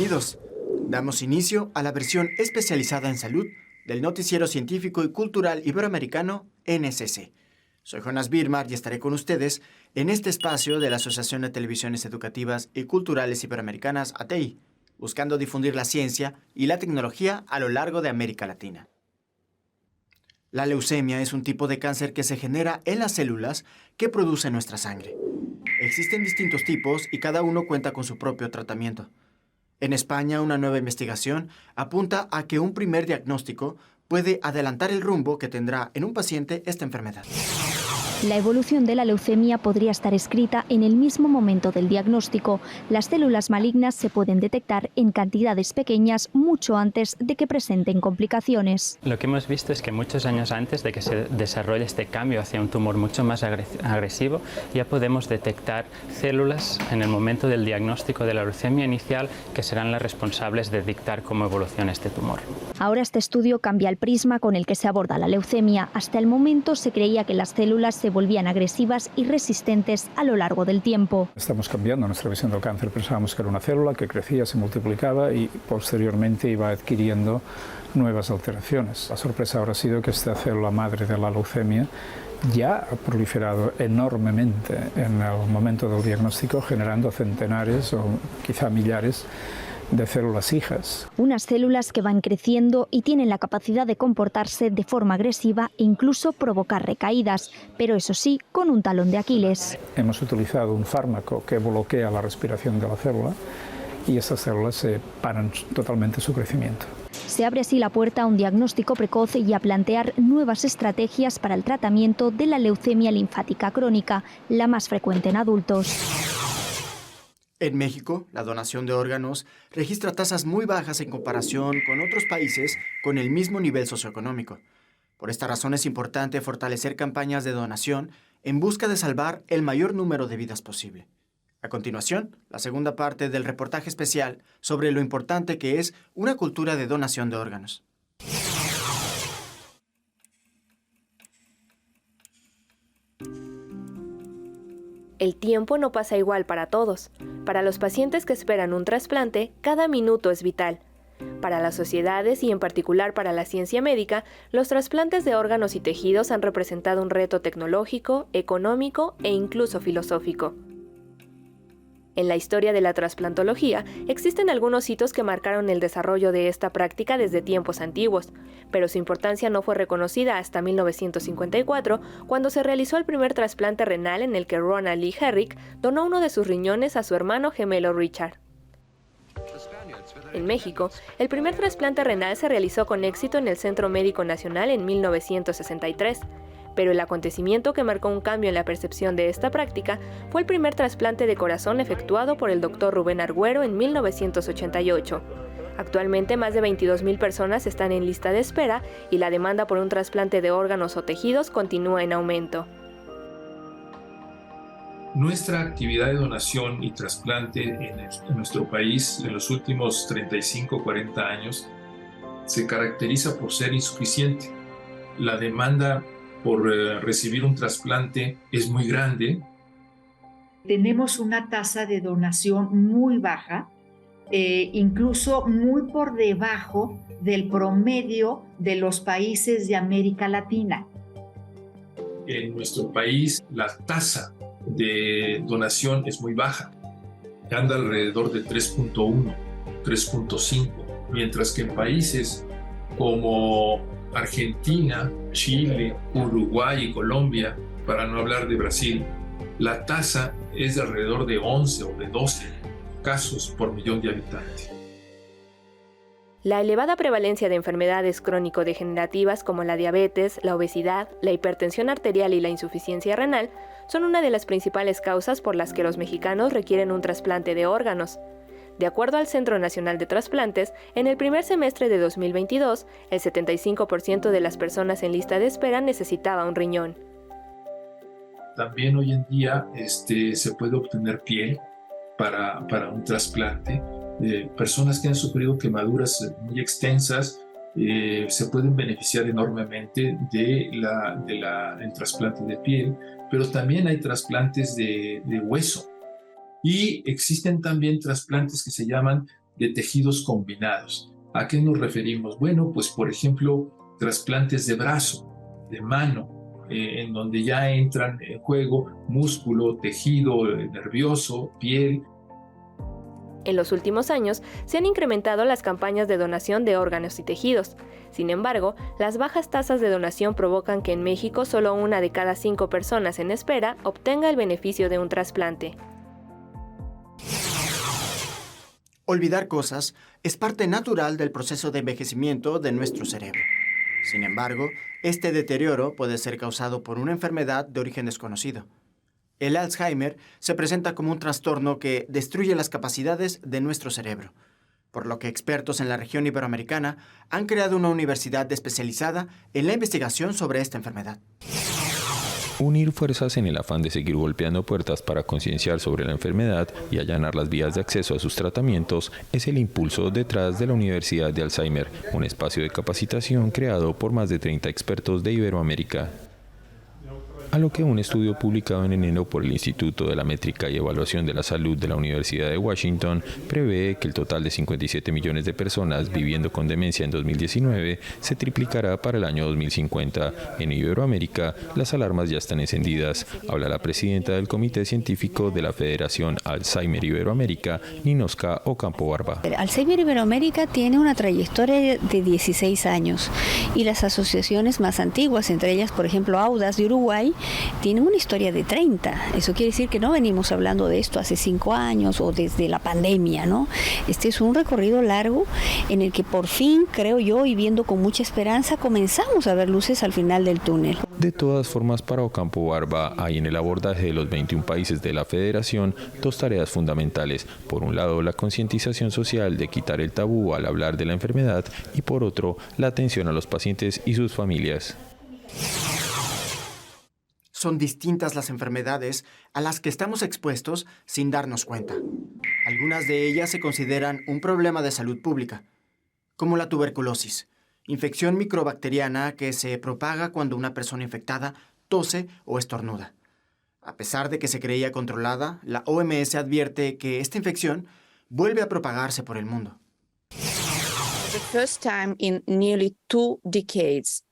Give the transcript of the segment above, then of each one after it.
Bienvenidos. Damos inicio a la versión especializada en salud del noticiero científico y cultural iberoamericano NSC. Soy Jonas Birmar y estaré con ustedes en este espacio de la Asociación de Televisiones Educativas y Culturales Iberoamericanas, ATI, buscando difundir la ciencia y la tecnología a lo largo de América Latina. La leucemia es un tipo de cáncer que se genera en las células que produce nuestra sangre. Existen distintos tipos y cada uno cuenta con su propio tratamiento. En España, una nueva investigación apunta a que un primer diagnóstico puede adelantar el rumbo que tendrá en un paciente esta enfermedad. La evolución de la leucemia podría estar escrita en el mismo momento del diagnóstico. Las células malignas se pueden detectar en cantidades pequeñas mucho antes de que presenten complicaciones. Lo que hemos visto es que muchos años antes de que se desarrolle este cambio hacia un tumor mucho más agresivo, ya podemos detectar células en el momento del diagnóstico de la leucemia inicial que serán las responsables de dictar cómo evoluciona este tumor. Ahora este estudio cambia el prisma con el que se aborda la leucemia. Hasta el momento se creía que las células se volvían agresivas y resistentes a lo largo del tiempo. Estamos cambiando nuestra visión del cáncer. Pensábamos que era una célula que crecía, se multiplicaba y posteriormente iba adquiriendo nuevas alteraciones. La sorpresa ahora ha sido que esta célula madre de la leucemia ya ha proliferado enormemente en el momento del diagnóstico, generando centenares o quizá millares de células hijas. Unas células que van creciendo y tienen la capacidad de comportarse de forma agresiva e incluso provocar recaídas, pero eso sí, con un talón de Aquiles. Hemos utilizado un fármaco que bloquea la respiración de la célula y estas células se paran totalmente su crecimiento. Se abre así la puerta a un diagnóstico precoz y a plantear nuevas estrategias para el tratamiento de la leucemia linfática crónica, la más frecuente en adultos. En México, la donación de órganos registra tasas muy bajas en comparación con otros países con el mismo nivel socioeconómico. Por esta razón es importante fortalecer campañas de donación en busca de salvar el mayor número de vidas posible. A continuación, la segunda parte del reportaje especial sobre lo importante que es una cultura de donación de órganos. El tiempo no pasa igual para todos. Para los pacientes que esperan un trasplante, cada minuto es vital. Para las sociedades y en particular para la ciencia médica, los trasplantes de órganos y tejidos han representado un reto tecnológico, económico e incluso filosófico. En la historia de la trasplantología existen algunos hitos que marcaron el desarrollo de esta práctica desde tiempos antiguos, pero su importancia no fue reconocida hasta 1954, cuando se realizó el primer trasplante renal en el que Ronald Lee Herrick donó uno de sus riñones a su hermano gemelo Richard. En México, el primer trasplante renal se realizó con éxito en el Centro Médico Nacional en 1963. Pero el acontecimiento que marcó un cambio en la percepción de esta práctica fue el primer trasplante de corazón efectuado por el Dr. Rubén Argüero en 1988. Actualmente más de 22,000 personas están en lista de espera y la demanda por un trasplante de órganos o tejidos continúa en aumento. Nuestra actividad de donación y trasplante en nuestro país en los últimos 35 o 40 años se caracteriza por ser insuficiente. La demanda por recibir un trasplante es muy grande. Tenemos una tasa de donación muy baja, incluso muy por debajo del promedio de los países de América Latina. En nuestro país la tasa de donación es muy baja, anda alrededor de 3.1, 3.5, mientras que en países como Argentina, Chile, Uruguay y Colombia, para no hablar de Brasil, la tasa es de alrededor de 11 o de 12 casos por millón de habitantes. La elevada prevalencia de enfermedades crónico-degenerativas como la diabetes, la obesidad, la hipertensión arterial y la insuficiencia renal son una de las principales causas por las que los mexicanos requieren un trasplante de órganos. De acuerdo al Centro Nacional de Trasplantes, en el primer semestre de 2022, el 75% de las personas en lista de espera necesitaba un riñón. También hoy en día se puede obtener piel para un trasplante. Personas que han sufrido quemaduras muy extensas se pueden beneficiar enormemente del trasplante de piel, pero también hay trasplantes de hueso. Y existen también trasplantes que se llaman de tejidos combinados. ¿A qué nos referimos? Bueno, pues por ejemplo, trasplantes de brazo, de mano, en donde ya entran en juego músculo, tejido nervioso, piel. En los últimos años se han incrementado las campañas de donación de órganos y tejidos. Sin embargo, las bajas tasas de donación provocan que en México solo 1 de cada 5 personas en espera obtenga el beneficio de un trasplante. Olvidar cosas es parte natural del proceso de envejecimiento de nuestro cerebro. Sin embargo, este deterioro puede ser causado por una enfermedad de origen desconocido. El Alzheimer se presenta como un trastorno que destruye las capacidades de nuestro cerebro, por lo que expertos en la región iberoamericana han creado una universidad especializada en la investigación sobre esta enfermedad. Unir fuerzas en el afán de seguir golpeando puertas para concienciar sobre la enfermedad y allanar las vías de acceso a sus tratamientos es el impulso detrás de la Universidad de Alzheimer, un espacio de capacitación creado por más de 30 expertos de Iberoamérica. A lo que un estudio publicado en enero por el Instituto de la Métrica y Evaluación de la Salud de la Universidad de Washington prevé que el total de 57 millones de personas viviendo con demencia en 2019 se triplicará para el año 2050. En Iberoamérica, las alarmas ya están encendidas. Habla la presidenta del Comité Científico de la Federación Alzheimer Iberoamérica, Ninoska Ocampo Barba. Alzheimer Iberoamérica tiene una trayectoria de 16 años y las asociaciones más antiguas, entre ellas, por ejemplo, AUDAS de Uruguay, tiene una historia de 30. Eso quiere decir que no venimos hablando de esto hace 5 años o desde la pandemia, ¿no? Este es un recorrido largo en el que por fin, creo yo, y viendo con mucha esperanza, comenzamos a ver luces al final del túnel. De todas formas, para Ocampo Barba hay en el abordaje de los 21 países de la Federación 2 tareas fundamentales. Por un lado, la concientización social de quitar el tabú al hablar de la enfermedad y por otro, la atención a los pacientes y sus familias. Son distintas las enfermedades a las que estamos expuestos sin darnos cuenta. Algunas de ellas se consideran un problema de salud pública, como la tuberculosis, infección microbacteriana que se propaga cuando una persona infectada tose o estornuda. A pesar de que se creía controlada, la OMS advierte que esta infección vuelve a propagarse por el mundo.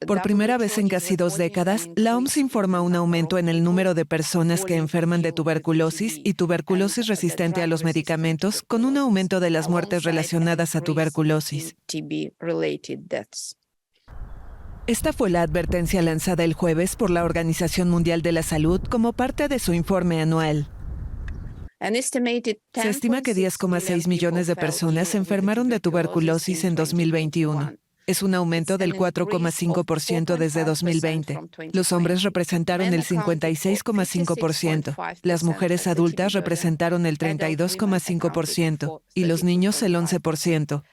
Por primera vez en casi 2 décadas, la OMS informa un aumento en el número de personas que enferman de tuberculosis y tuberculosis resistente a los medicamentos, con un aumento de las muertes relacionadas a tuberculosis. Esta fue la advertencia lanzada el jueves por la Organización Mundial de la Salud como parte de su informe anual. Se estima que 10,6 millones de personas se enfermaron de tuberculosis en 2021. Es un aumento del 4,5% desde 2020. Los hombres representaron el 56,5%, las mujeres adultas representaron el 32,5% y los niños el 11%.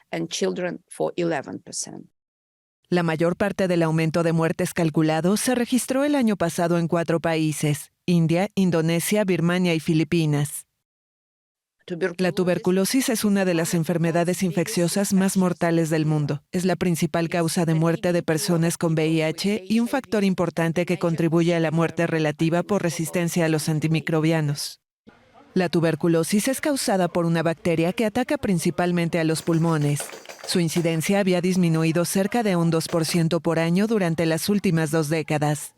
La mayor parte del aumento de muertes calculado se registró el año pasado en 4 países: India, Indonesia, Birmania y Filipinas. La tuberculosis es una de las enfermedades infecciosas más mortales del mundo. Es la principal causa de muerte de personas con VIH y un factor importante que contribuye a la muerte relativa por resistencia a los antimicrobianos. La tuberculosis es causada por una bacteria que ataca principalmente a los pulmones. Su incidencia había disminuido cerca de un 2% por año durante las últimas 2 décadas.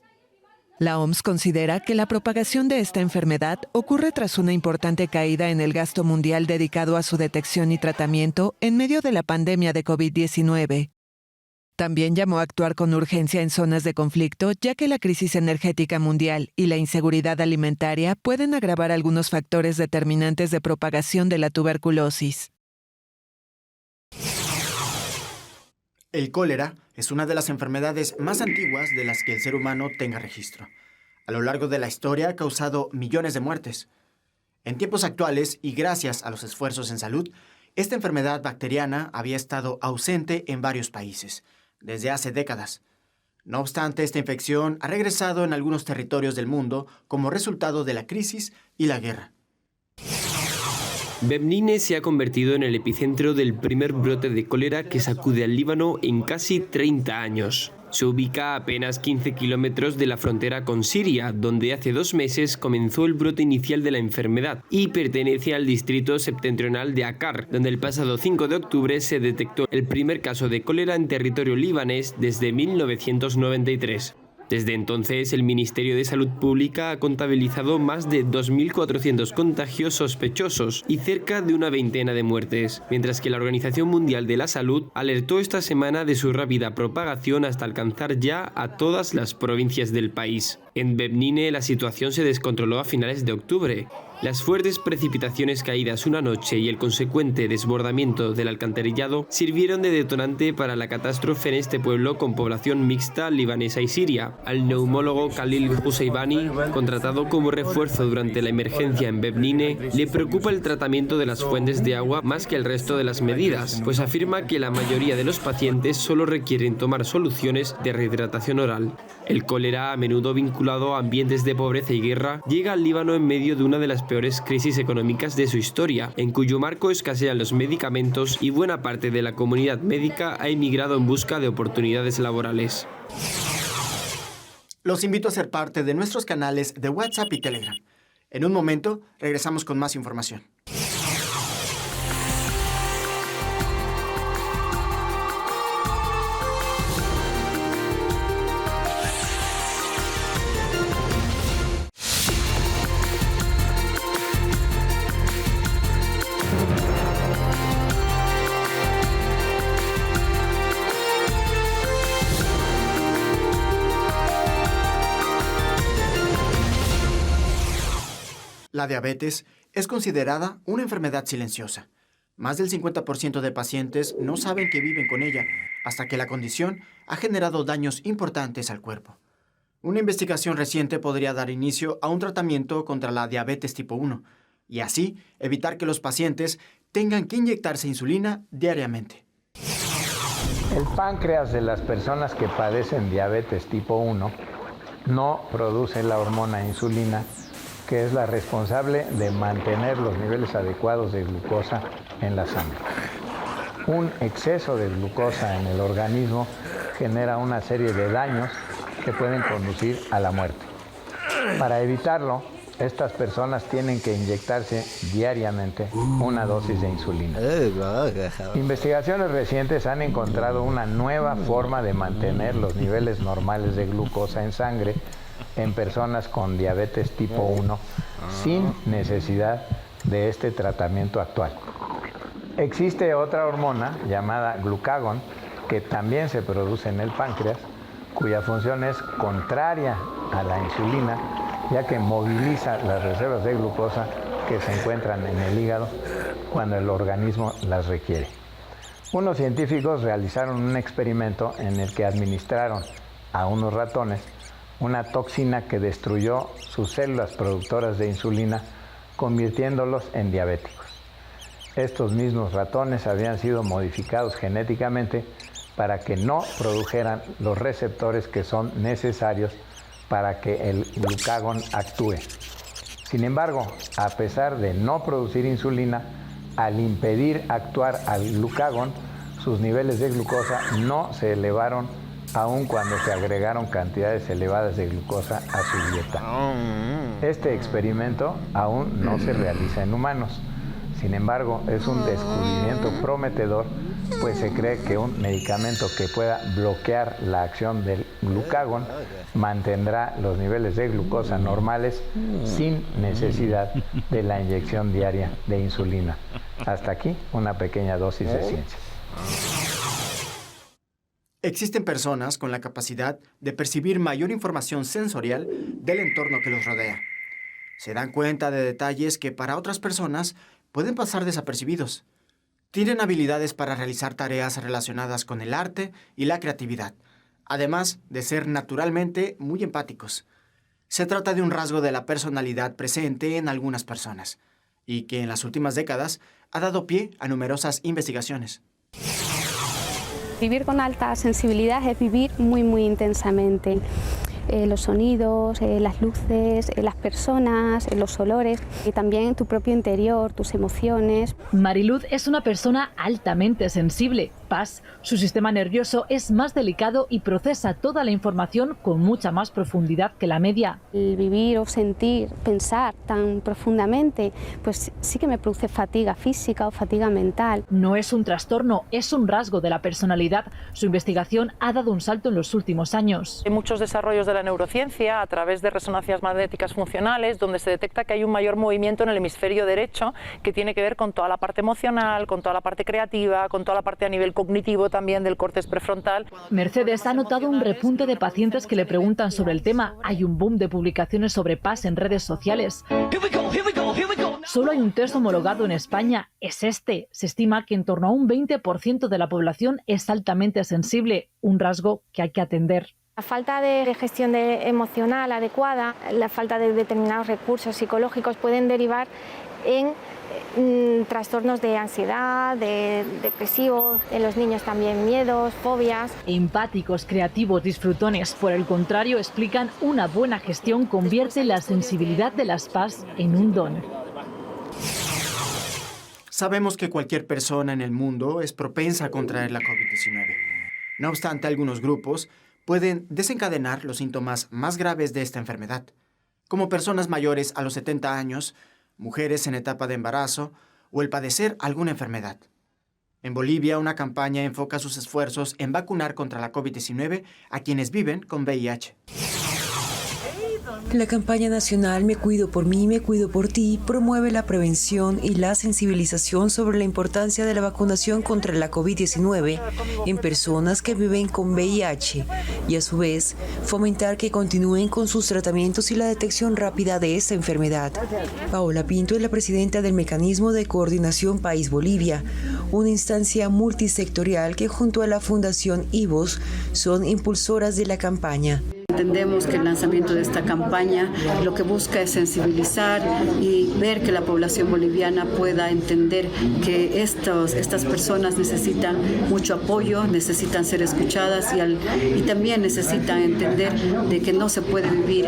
La OMS considera que la propagación de esta enfermedad ocurre tras una importante caída en el gasto mundial dedicado a su detección y tratamiento en medio de la pandemia de COVID-19. También llamó a actuar con urgencia en zonas de conflicto, ya que la crisis energética mundial y la inseguridad alimentaria pueden agravar algunos factores determinantes de propagación de la tuberculosis. El cólera es una de las enfermedades más antiguas de las que el ser humano tenga registro. A lo largo de la historia ha causado millones de muertes. En tiempos actuales, y gracias a los esfuerzos en salud, esta enfermedad bacteriana había estado ausente en varios países desde hace décadas. No obstante, esta infección ha regresado en algunos territorios del mundo como resultado de la crisis y la guerra. Bebnine se ha convertido en el epicentro del primer brote de cólera que sacude al Líbano en casi 30 años. Se ubica a apenas 15 kilómetros de la frontera con Siria, donde hace 2 meses comenzó el brote inicial de la enfermedad, y pertenece al distrito septentrional de Akkar, donde el pasado 5 de octubre se detectó el primer caso de cólera en territorio libanés desde 1993. Desde entonces, el Ministerio de Salud Pública ha contabilizado más de 2.400 contagios sospechosos y cerca de una veintena de muertes, mientras que la Organización Mundial de la Salud alertó esta semana de su rápida propagación hasta alcanzar ya a todas las provincias del país. En Bebnine la situación se descontroló a finales de octubre. Las fuertes precipitaciones caídas una noche y el consecuente desbordamiento del alcantarillado sirvieron de detonante para la catástrofe en este pueblo con población mixta libanesa y siria. Al neumólogo Khalil Husseibani, contratado como refuerzo durante la emergencia en Bebnine, le preocupa el tratamiento de las fuentes de agua más que el resto de las medidas, pues afirma que la mayoría de los pacientes solo requieren tomar soluciones de rehidratación oral. El cólera, a menudo vinculado a ambientes de pobreza y guerra, llega al Líbano en medio de una de las peores crisis económicas de su historia, en cuyo marco escasean los medicamentos y buena parte de la comunidad médica ha emigrado en busca de oportunidades laborales. Los invito a ser parte de nuestros canales de WhatsApp y Telegram. En un momento, regresamos con más información. La diabetes es considerada una enfermedad silenciosa. Más del 50% de pacientes no saben que viven con ella, hasta que la condición ha generado daños importantes al cuerpo. Una investigación reciente podría dar inicio a un tratamiento contra la diabetes tipo 1, y así evitar que los pacientes tengan que inyectarse insulina diariamente. El páncreas de las personas que padecen diabetes tipo 1 no produce la hormona insulina, que es la responsable de mantener los niveles adecuados de glucosa en la sangre. Un exceso de glucosa en el organismo genera una serie de daños que pueden conducir a la muerte. Para evitarlo, estas personas tienen que inyectarse diariamente una dosis de insulina. Investigaciones recientes han encontrado una nueva forma de mantener los niveles normales de glucosa en sangre en personas con diabetes tipo 1 sin necesidad de este tratamiento actual. Existe otra hormona llamada glucagón que también se produce en el páncreas, cuya función es contraria a la insulina, ya que moviliza las reservas de glucosa que se encuentran en el hígado cuando el organismo las requiere. Unos científicos realizaron un experimento en el que administraron a unos ratones una toxina que destruyó sus células productoras de insulina, convirtiéndolos en diabéticos. Estos mismos ratones habían sido modificados genéticamente para que no produjeran los receptores que son necesarios para que el glucagón actúe. Sin embargo, a pesar de no producir insulina, al impedir actuar al glucagón, sus niveles de glucosa no se elevaron aun cuando se agregaron cantidades elevadas de glucosa a su dieta. Este experimento aún no se realiza en humanos. Sin embargo, es un descubrimiento prometedor, pues se cree que un medicamento que pueda bloquear la acción del glucagón mantendrá los niveles de glucosa normales sin necesidad de la inyección diaria de insulina. Hasta aquí una pequeña dosis de ciencia. Existen personas con la capacidad de percibir mayor información sensorial del entorno que los rodea. Se dan cuenta de detalles que para otras personas pueden pasar desapercibidos. Tienen habilidades para realizar tareas relacionadas con el arte y la creatividad, además de ser naturalmente muy empáticos. Se trata de un rasgo de la personalidad presente en algunas personas y que en las últimas décadas ha dado pie a numerosas investigaciones. Vivir con alta sensibilidad es vivir muy intensamente. Los sonidos, las luces, las personas, los olores y también tu propio interior, tus emociones. Mariluz es una persona altamente sensible. PAS, su sistema nervioso es más delicado y procesa toda la información con mucha más profundidad que la media. El vivir o sentir, pensar tan profundamente, pues sí que me produce fatiga física o fatiga mental. No es un trastorno, es un rasgo de la personalidad. Su investigación ha dado un salto en los últimos años. Hay muchos desarrollos de la neurociencia a través de resonancias magnéticas funcionales, donde se detecta que hay un mayor movimiento en el hemisferio derecho, que tiene que ver con toda la parte emocional, con toda la parte creativa, con toda la parte a nivel cognitivo también del córtex prefrontal. Mercedes ha notado un repunte de pacientes que le preguntan sobre el tema. Hay un boom de publicaciones sobre PAS en redes sociales. Solo hay un test homologado en España, es este. Se estima que en torno a un 20% de la población es altamente sensible, un rasgo que hay que atender. La falta de gestión emocional adecuada, la falta de determinados recursos psicológicos pueden derivar en trastornos de ansiedad, de depresivo, en los niños también miedos, fobias. Empáticos, creativos, disfrutones, por el contrario, explican una buena gestión convierte la sensibilidad de las PAS en un don. Sabemos que cualquier persona en el mundo es propensa a contraer la COVID-19. No obstante, algunos grupos pueden desencadenar los síntomas más graves de esta enfermedad, como personas mayores a los 70 años, mujeres en etapa de embarazo o el padecer alguna enfermedad. En Bolivia, una campaña enfoca sus esfuerzos en vacunar contra la COVID-19 a quienes viven con VIH. La campaña nacional Me Cuido por Mí, Me Cuido por Ti promueve la prevención y la sensibilización sobre la importancia de la vacunación contra la COVID-19 en personas que viven con VIH y a su vez fomentar que continúen con sus tratamientos y la detección rápida de esta enfermedad. Paola Pinto es la presidenta del Mecanismo de Coordinación País Bolivia, una instancia multisectorial que junto a la Fundación IVOS son impulsoras de la campaña. Entendemos que el lanzamiento de esta campaña lo que busca es sensibilizar y ver que la población boliviana pueda entender que estas personas necesitan mucho apoyo, necesitan ser escuchadas y también necesitan entender de que no se puede vivir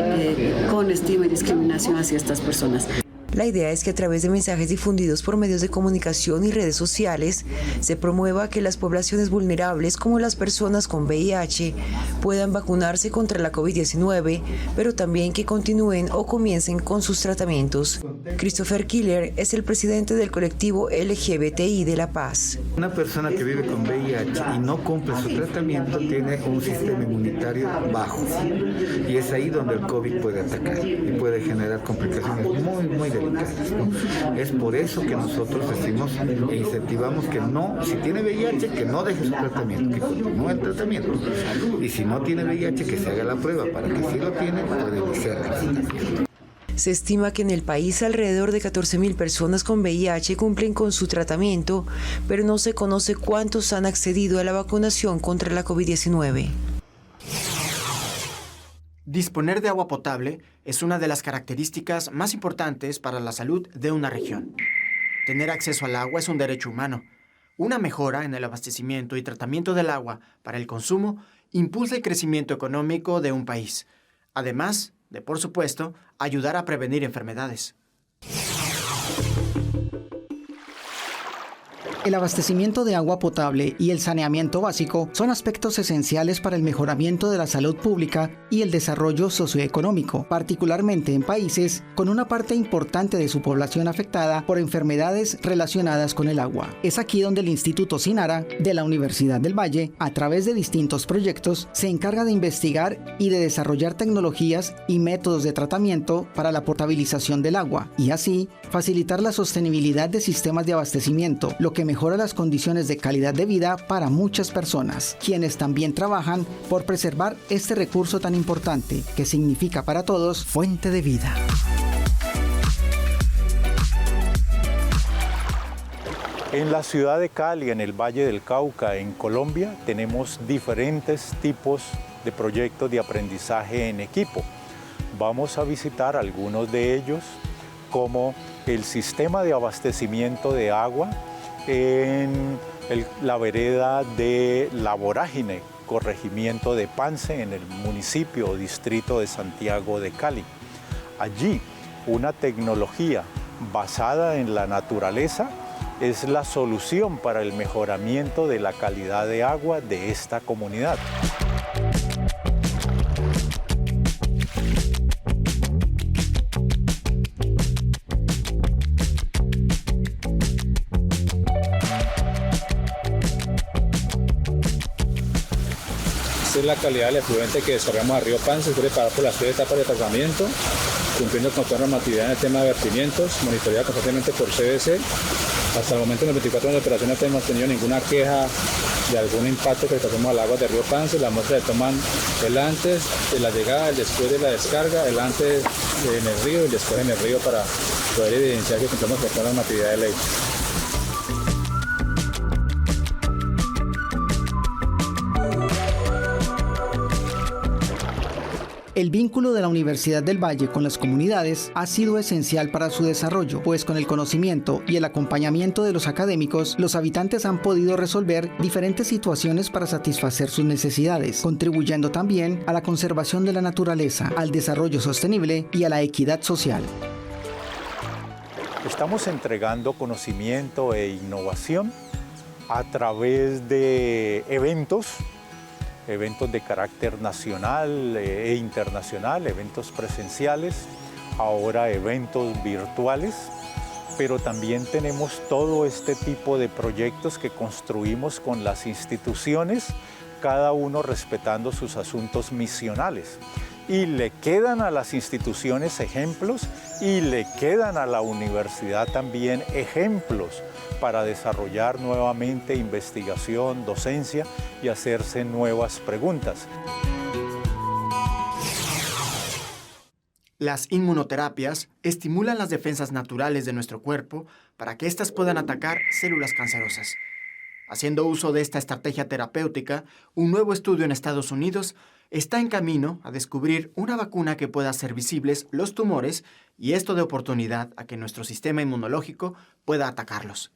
con estigma y discriminación hacia estas personas. La idea es que a través de mensajes difundidos por medios de comunicación y redes sociales se promueva que las poblaciones vulnerables como las personas con VIH puedan vacunarse contra la COVID-19, pero también que continúen o comiencen con sus tratamientos. Christopher Killer es el presidente del colectivo LGBTI de La Paz. Una persona que vive con VIH y no cumple su tratamiento tiene un sistema inmunitario bajo y es ahí donde el COVID puede atacar y puede generar complicaciones muy delicadas. Es por eso que nosotros decimos e incentivamos que no, si tiene VIH, que no deje su tratamiento, que continúe el tratamiento. Y si no tiene VIH, que se haga la prueba para que si lo tiene, pueda iniciar el tratamiento. Se estima que en el país alrededor de 14.000 personas con VIH cumplen con su tratamiento, pero no se conoce cuántos han accedido a la vacunación contra la COVID-19. Disponer de agua potable es una de las características más importantes para la salud de una región. Tener acceso al agua es un derecho humano. Una mejora en el abastecimiento y tratamiento del agua para el consumo impulsa el crecimiento económico de un país, además de, por supuesto, ayudar a prevenir enfermedades. El abastecimiento de agua potable y el saneamiento básico son aspectos esenciales para el mejoramiento de la salud pública y el desarrollo socioeconómico, particularmente en países con una parte importante de su población afectada por enfermedades relacionadas con el agua. Es aquí donde el Instituto Sinara de la Universidad del Valle, a través de distintos proyectos, se encarga de investigar y de desarrollar tecnologías y métodos de tratamiento para la potabilización del agua y así facilitar la sostenibilidad de sistemas de abastecimiento, lo que mejora las condiciones de calidad de vida para muchas personas, quienes también trabajan por preservar este recurso tan importante que significa para todos fuente de vida. En la ciudad de Cali, en el Valle del Cauca, en Colombia, tenemos diferentes tipos de proyectos de aprendizaje en equipo. Vamos a visitar algunos de ellos, como el sistema de abastecimiento de agua en la vereda de La Vorágine, corregimiento de Pance, en el municipio o distrito de Santiago de Cali. Allí, una tecnología basada en la naturaleza es la solución para el mejoramiento de la calidad de agua de esta comunidad. Esta es la calidad del efluente que descargamos al río Pance, se puede pagar por las 3 etapas de tratamiento, cumpliendo con toda normatividad en el tema de vertimientos, monitoreada constantemente por CDC. Hasta el momento, en los 24 años de operación, no hemos tenido ninguna queja de algún impacto que pasemos al agua del río Pance. Las muestras se toman el antes de la llegada, el después de la descarga, el antes en el río y el después en el río para poder evidenciar que cumplimos con toda la normatividad de ley. El vínculo de la Universidad del Valle con las comunidades ha sido esencial para su desarrollo, pues con el conocimiento y el acompañamiento de los académicos, los habitantes han podido resolver diferentes situaciones para satisfacer sus necesidades, contribuyendo también a la conservación de la naturaleza, al desarrollo sostenible y a la equidad social. Estamos entregando conocimiento e innovación a través de eventos de carácter nacional e internacional, eventos presenciales, ahora eventos virtuales, pero también tenemos todo este tipo de proyectos que construimos con las instituciones, cada uno respetando sus asuntos misionales. Y le quedan a las instituciones ejemplos y le quedan a la universidad también ejemplos para desarrollar nuevamente investigación, docencia y hacerse nuevas preguntas. Las inmunoterapias estimulan las defensas naturales de nuestro cuerpo para que éstas puedan atacar células cancerosas. Haciendo uso de esta estrategia terapéutica, un nuevo estudio en Estados Unidos está en camino a descubrir una vacuna que pueda hacer visibles los tumores y esto de oportunidad a que nuestro sistema inmunológico pueda atacarlos.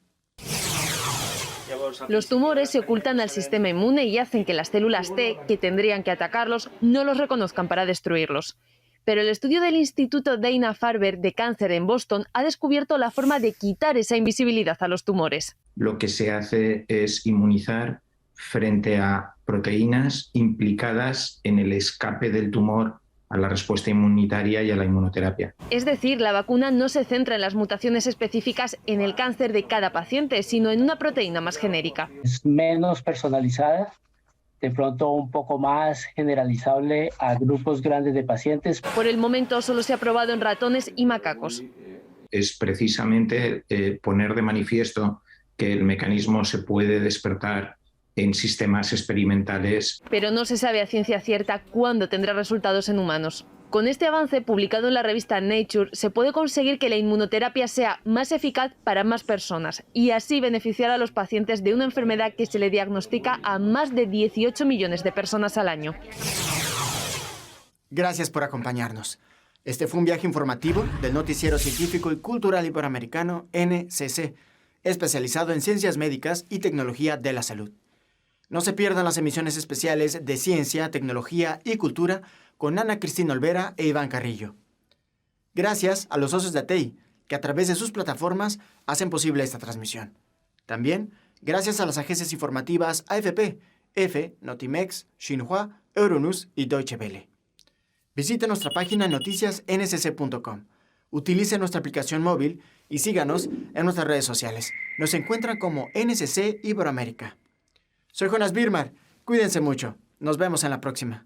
Los tumores se ocultan al sistema inmune y hacen que las células T, que tendrían que atacarlos, no los reconozcan para destruirlos. Pero el estudio del Instituto Dana-Farber de Cáncer en Boston ha descubierto la forma de quitar esa invisibilidad a los tumores. Lo que se hace es inmunizar frente a proteínas implicadas en el escape del tumor a la respuesta inmunitaria y a la inmunoterapia. Es decir, la vacuna no se centra en las mutaciones específicas en el cáncer de cada paciente, sino en una proteína más genérica. Es menos personalizada, de pronto un poco más generalizable a grupos grandes de pacientes. Por el momento solo se ha probado en ratones y macacos. Es precisamente poner de manifiesto que el mecanismo se puede despertar en sistemas experimentales. Pero no se sabe a ciencia cierta cuándo tendrá resultados en humanos. Con este avance, publicado en la revista Nature, se puede conseguir que la inmunoterapia sea más eficaz para más personas y así beneficiar a los pacientes de una enfermedad que se le diagnostica a más de 18 millones de personas al año. Gracias por acompañarnos. Este fue un viaje informativo del Noticiero Científico y Cultural Iberoamericano NCC, especializado en ciencias médicas y tecnología de la salud. No se pierdan las emisiones especiales de Ciencia, Tecnología y Cultura con Ana Cristina Olvera e Iván Carrillo. Gracias a los socios de ATEI, que a través de sus plataformas hacen posible esta transmisión. También gracias a las agencias informativas AFP, EFE, Notimex, Xinhua, Euronews y Deutsche Welle. Visite nuestra página noticiasncc.com. Utilice nuestra aplicación móvil y síganos en nuestras redes sociales. Nos encuentran como NCC Iberoamérica. Soy Jonas Birmar. Cuídense mucho. Nos vemos en la próxima.